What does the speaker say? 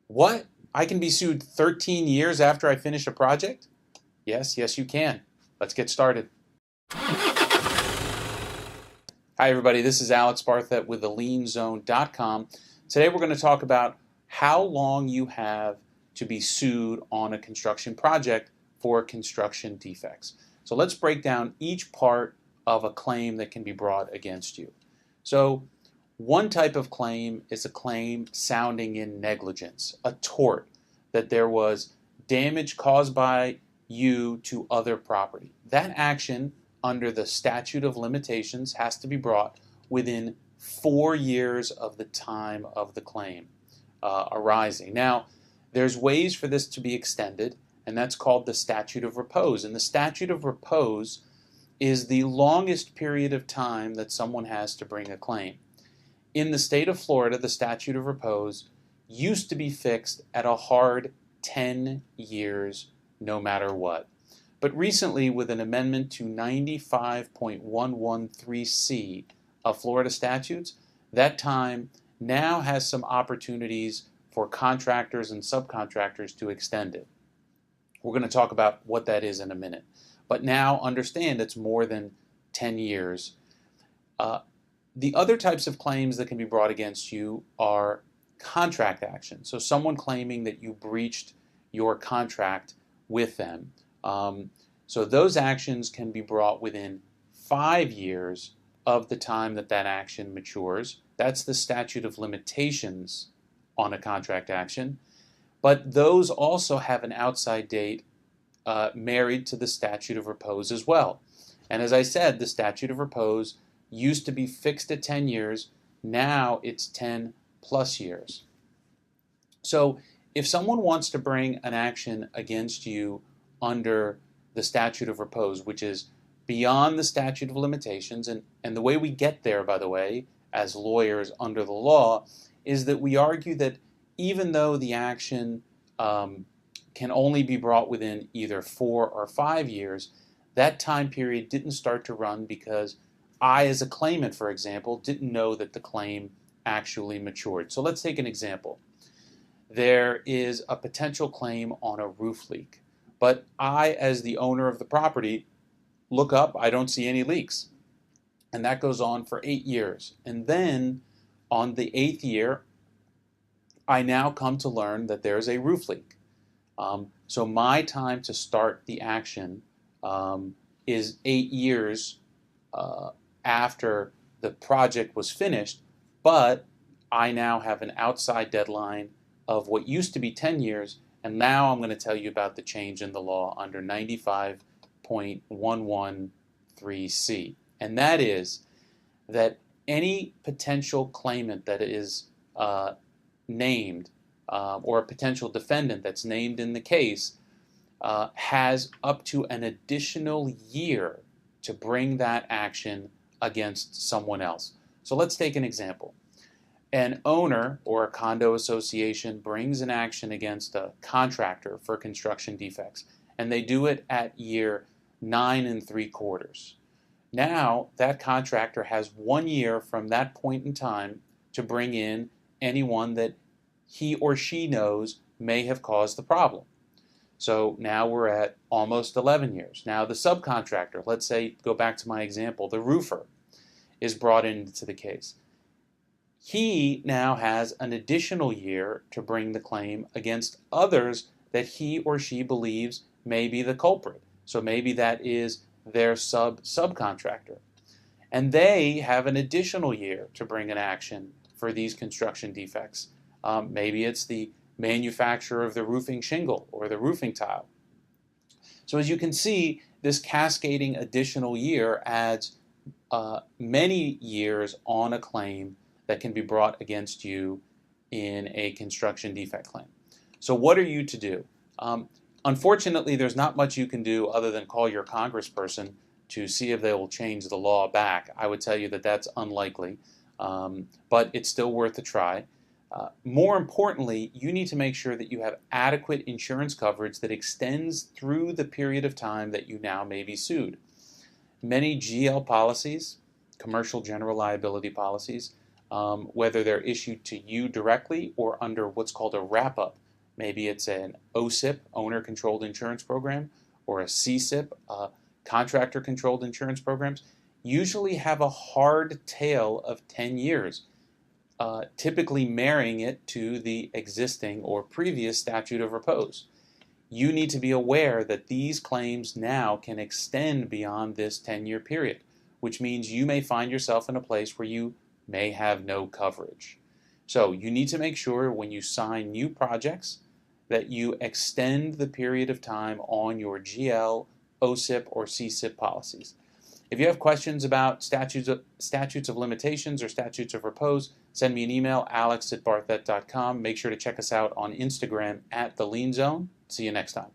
What? I can be sued 13 years after I finish a project? Yes, yes, you can. Let's get started. Hi, everybody. This is Alex Barthet with thelienzone.com. Today, we're going to talk about how long you have to be sued on a construction project for construction defects. So let's break down each part of a claim that can be brought against you. So one type of claim is a claim sounding in negligence, a tort, that there was damage caused by you to other property. That action under the statute of limitations has to be brought within 4 years of the time of the claim arising. Now, there's ways for this to be extended, and that's called the statute of repose. And the statute of repose is the longest period of time that someone has to bring a claim. In the state of Florida, the statute of repose used to be fixed at a hard 10 years no matter what. But recently, with an amendment to 95.113C of Florida statutes, that time now has some opportunities for contractors and subcontractors to extend it. We're going to talk about what that is in a minute. But now understand it's more than 10 years. The other types of claims that can be brought against you are contract actions. So someone claiming that you breached your contract with them. So those actions can be brought within 5 years of the time that that action matures. That's the statute of limitations on a contract action. But those also have an outside date married to the statute of repose as well. And as I said, the statute of repose used to be fixed at 10 years. Now it's 10 plus years. So if someone wants to bring an action against you under the statute of repose, which is beyond the statute of limitations, and the way we get there, by the way, as lawyers under the law, is that we argue that even though the action can only be brought within either 4 or 5 years, that time period didn't start to run because I, as a claimant, for example, didn't know that the claim actually matured. So let's take an example. There is a potential claim on a roof leak, but I, as the owner of the property, look up, I don't see any leaks. And that goes on for 8 years. And then on the 8th year, I now come to learn that there's a roof leak. So my time to start the action is 8 years after the project was finished, but I now have an outside deadline of what used to be 10 years, and now I'm going to tell you about the change in the law under 95.113C. And that is that any potential claimant that is named or a potential defendant that's named in the case has up to an additional year to bring that action against someone else. So let's take an example. An owner or a condo association brings an action against a contractor for construction defects, and they do it at year 9 3/4. Now that contractor has 1 year from that point in time to bring in anyone that he or she knows may have caused the problem. So now we're at almost 11 years. Now the subcontractor, let's say, go back to my example, the roofer is brought into the case. He now has an additional year to bring the claim against others that he or she believes may be the culprit. So maybe that is their subcontractor. And they have an additional year to bring an action for these construction defects. Maybe it's the manufacturer of the roofing shingle or the roofing tile. So as you can see, this cascading additional year adds many years on a claim that can be brought against you in a construction defect claim. So what are you to do? Unfortunately, there's not much you can do other than call your congressperson to see if they will change the law back. I would tell you that that's unlikely, but it's still worth a try. More importantly, you need to make sure that you have adequate insurance coverage that extends through the period of time that you now may be sued. Many GL policies, commercial general liability policies, whether they're issued to you directly or under what's called a wrap-up. Maybe it's an OCIP, owner-controlled insurance program, or a CCIP, contractor-controlled insurance programs, usually have a hard tail of 10 years, typically marrying it to the existing or previous statute of repose. You need to be aware that these claims now can extend beyond this 10-year period, which means you may find yourself in a place where you may have no coverage. So you need to make sure when you sign new projects that you extend the period of time on your GL, OCIP, or CCIP policies. If you have questions about statutes of limitations or statutes of repose, send me an email, alex@barthet.com. Make sure to check us out on Instagram @TheLienZone. See you next time.